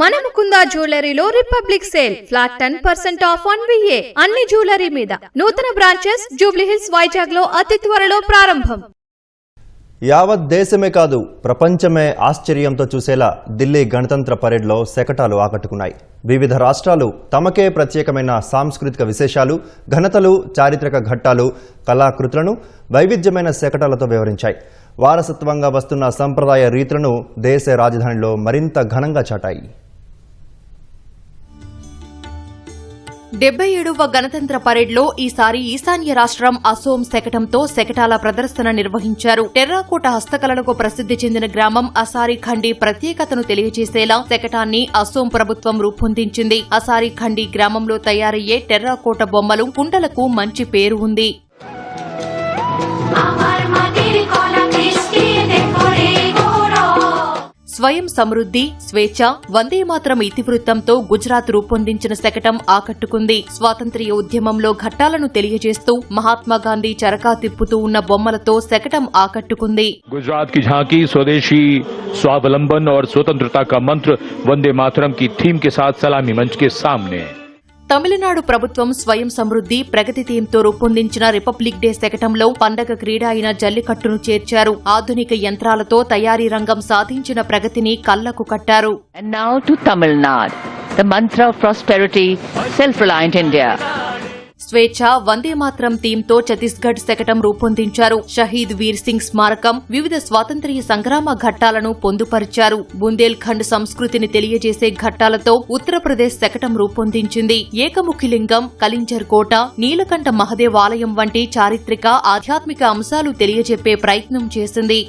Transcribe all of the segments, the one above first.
మన ముకుంద జ్యువెలరీలో republic sale flat 10% off on VA అన్ని జ్యువెలరీ మీద. నూతన బ్రాంచెస్ జూబ్లీ హిల్స్, వైజాగ్ లో అతి త్వరలో ప్రారంభం. యావత్ దేశమే కాదు ప్రపంచమే ఆశ్చర్యంతో చూసేలా ఢిల్లీ గణతంత్ర పరేడ్లో శకటాలు ఆకట్టుకున్నాయి. వివిధ రాష్ట్రాలు తమకే ప్రత్యేకమైన సాంస్కృతిక విశేషాలు, ఘనతలు, చారిత్రక ఘట్టాలు, కళాకృతులను వైవిధ్యమైన శకటాలతో వివరించాయి. వారసత్వంగా వస్తున్న సంప్రదాయ రీతులను దేశ రాజధానిలో మరింత ఘనంగా చాటాయి. 77వ గణతంత్ర పరేడ్లో ఈసారి ఈశాన్య రాష్ట్రం అసోం శకటంతో శకటాల ప్రదర్శన నిర్వహించారు. టెర్రాకోట హస్తకళలకు ప్రసిద్ది చెందిన గ్రామం అసారి ఖండి ప్రత్యేకతను తెలియజేసేలా శకటాన్ని అసోం ప్రభుత్వం రూపొందించింది. అసారి ఖండి గ్రామంలో తయారయ్యే టెర్రాకోట బొమ్మలు, కుండలకు మంచి పేరు ఉంది. స్వయం సమృద్ధి, స్వేచ్ఛ, వందేమాతరం ఇతివృత్తంతో గుజరాత్ రూపొందించిన శకటం ఆకట్టుకుంది. స్వాతంత్ర్య ఉద్యమంలో ఘట్టాలను తెలియజేస్తూ మహాత్మాగాంధీ చరకా తిప్పుతూ ఉన్న బొమ్మలతో శకటం ఆకట్టుకుంది. गुजरात की झांकी स्वदेशी, स्वावलंबन और स्वतंत्रता का मंत्र वंदे मातरम की थीम के साथ सलामी मंच के सामने. తమిళనాడు ప్రభుత్వం స్వయం సమృద్ధి, ప్రగతి థీమ్తో రూపొందించిన రిపబ్లిక్ డే శకటంలో పండగ క్రీడ అయిన జల్లికట్టును చేర్చారు. ఆధునిక యంత్రాలతో తయారీ రంగం సాధించిన ప్రగతిని కళ్లకు కట్టారు. And now to Tamil Nadu, the mantra of prosperity, self-reliant India. స్వేచ్ఛ, వందేమాతరం థీమ్తో ఛత్తీస్గఢ్ శకటం రూపొందించారు. షహీద్ వీర్ సింగ్ స్మారకం, వివిధ స్వాతంత్ర్య సంగ్రామ ఘట్టాలను పొందుపరిచారు. బుందేల్ ఖండ్ సంస్కృతిని తెలియజేసే ఘట్టాలతో ఉత్తరప్రదేశ్ శకటం రూపొందించింది. ఏకముఖి లింగం, కలింజర్ కోట, నీలకంఠ మహదేవ్ ఆలయం వంటి చారిత్రక, ఆధ్యాత్మిక అంశాలు తెలియజెప్పే ప్రయత్నం చేసింది.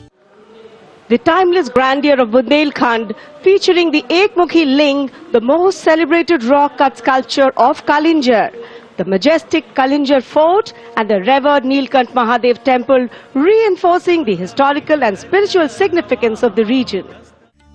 The timeless grandeur of Bundelkhand, featuring the Ekmukhi Ling, the most celebrated rock cut sculpture of Kalinjar, the majestic Kalinjar Fort and the revered Neelkanth Mahadev temple, reinforcing the historical and spiritual significance of the region.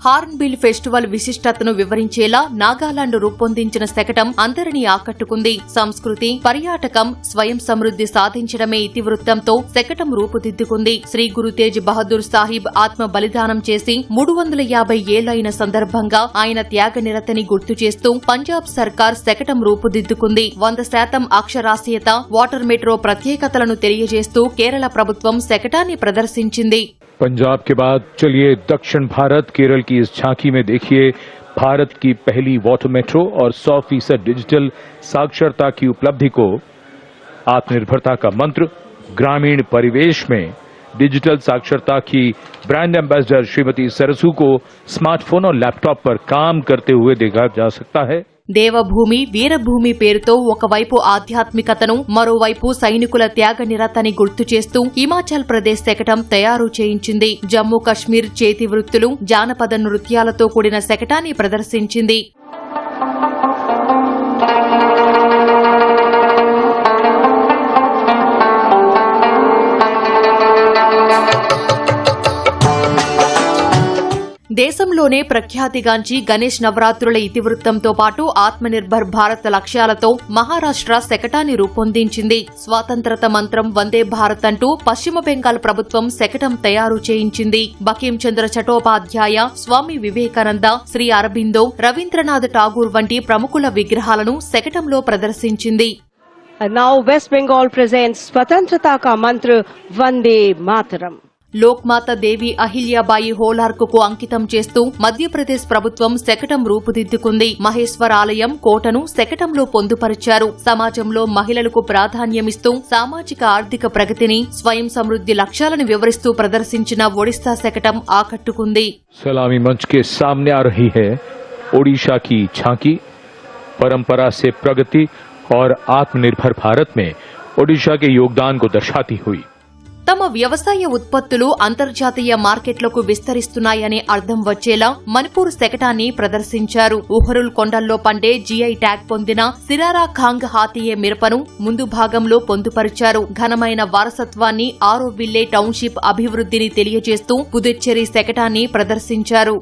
Hornbill festival విశిష్టతను వివరించేలా నాగాలాండ్ రూపొందించిన శకటం అందరినీ ఆకట్టుకుంది. సంస్కృతి, పర్యాటకం, స్వయం సమృద్ధి సాధించడమే ఇతివృత్తంతో శకటం రూపుదిద్దుకుంది. శ్రీ గురు తేజ్ బహదూర్ సాహిబ్ ఆత్మ బలిదానం చేసి 350 ఏళ్లైన సందర్భంగా ఆయన త్యాగనిరతని గుర్తు చేస్తూ పంజాబ్ సర్కార్ శకటం రూపుదిద్దుకుంది. 100% అక్షరాస్యత, వాటర్ మెట్రో ప్రత్యేకతలను తెలియజేస్తూ కేరళ ప్రభుత్వం శకటాన్ని ప్రదర్శించింది. पंजाब के बाद चलिए दक्षिण भारत केरल की इस झांकी में देखिए भारत की पहली वाटर मेट्रो और 100% डिजिटल साक्षरता की उपलब्धि को. आत्मनिर्भरता का मंत्र, ग्रामीण परिवेश में डिजिटल साक्षरता की ब्रांड एम्बेसडर श्रीमती सरसू को स्मार्टफोन और लैपटॉप पर काम करते हुए देखा जा सकता है. దేవభూమి, వీరభూమి పేరుతో ఒకవైపు ఆధ్యాత్మికతను, మరోవైపు సైనికుల త్యాగ నిరతని గుర్తు చేస్తూ హిమాచల్ ప్రదేశ్ శకటం తయారు చేయించింది. జమ్మూ కశ్మీర్ చేతి వృత్తులు, జానపద నృత్యాలతో కూడిన శకటాన్ని ప్రదర్శించింది. దేశంలోనే ప్రఖ్యాతిగాంచి గణేష్ నవరాత్రుల ఇతివృత్తంతో పాటు ఆత్మనిర్భర్ భారత్ లక్ష్యాలతో మహారాష్ట్ర శకటాన్ని రూపొందించింది. స్వాతంత్రత మంత్రం వందే భారత్ అంటూ పశ్చిమ బెంగాల్ ప్రభుత్వం శకటం తయారు చేయించింది. బకిం చంద్ర చటోపాధ్యాయ, స్వామి వివేకానంద, శ్రీ అరబిందో, రవీంద్రనాథ్ ఠాగూర్ వంటి ప్రముఖుల విగ్రహాలను శకటంలో ప్రదర్శించింది. And now West Bengal presents Swatantrata ka mantra Vande Mataram. లోక్మాత దేవి అహిల్యాబాయి హోలార్కు అంకితం చేస్తూ మధ్యప్రదేశ్ ప్రభుత్వం శకటం రూపుదిద్దుకుంది. మహేశ్వర్ ఆలయం, కోటను శకటంలో పొందుపరిచారు. సమాజంలో మహిళలకు ప్రాధాన్యమిస్తూ సామాజిక ఆర్థిక ప్రగతిని, స్వయం సమృద్ధి లక్ష్యాలను వివరిస్తూ ప్రదర్శించిన ఒడిశా శకటం ఆకట్టుకుంది. सलामी मंच के सामने आ रही है ओडिशा की झांकी. परंपरा से प्रगति और आत्मनिर्भर भारत में ओडिशा के योगदान को दर्शाती हुई. తమ వ్యవసాయ ఉత్పత్తులు అంతర్జాతీయ మార్కెట్లకు విస్తరిస్తున్నాయనే అర్థం వచ్చేలా మణిపూర్ శకటాన్ని ప్రదర్శించారు. ఉహరుల్ కొండల్లో పండే జీఐ ట్యాగ్ పొందిన సిరారా ఖాంగ్ హాతియే మిరపను ముందు భాగంలో పొందుపరిచారు. ఘనమైన వారసత్వాన్ని, ఆరోవిల్లే టౌన్షిప్ అభివృద్ధిని తెలియజేస్తూ పుదుచ్చేరి శకటాన్ని ప్రదర్శించారు.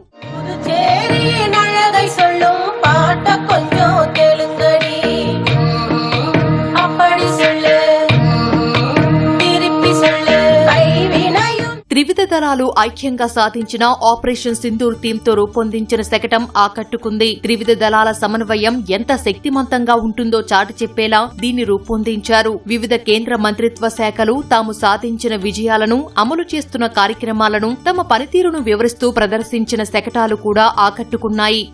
త్రివిధ దళాలు ఐక్యంగా సాధించిన ఆపరేషన్ సింధూర్ థీమ్తో రూపొందించిన శకటం ఆకట్టుకుంది. త్రివిధ దళాల సమన్వయం ఎంత శక్తిమంతంగా ఉంటుందో చాటి చెప్పేలా దీన్ని రూపొందించారు. వివిధ కేంద్ర మంత్రిత్వ శాఖలు తాము సాధించిన విజయాలను, అమలు చేస్తున్న కార్యక్రమాలను, తమ పనితీరును వివరిస్తూ ప్రదర్శించిన శకటాలు కూడా ఆకట్టుకున్నాయి.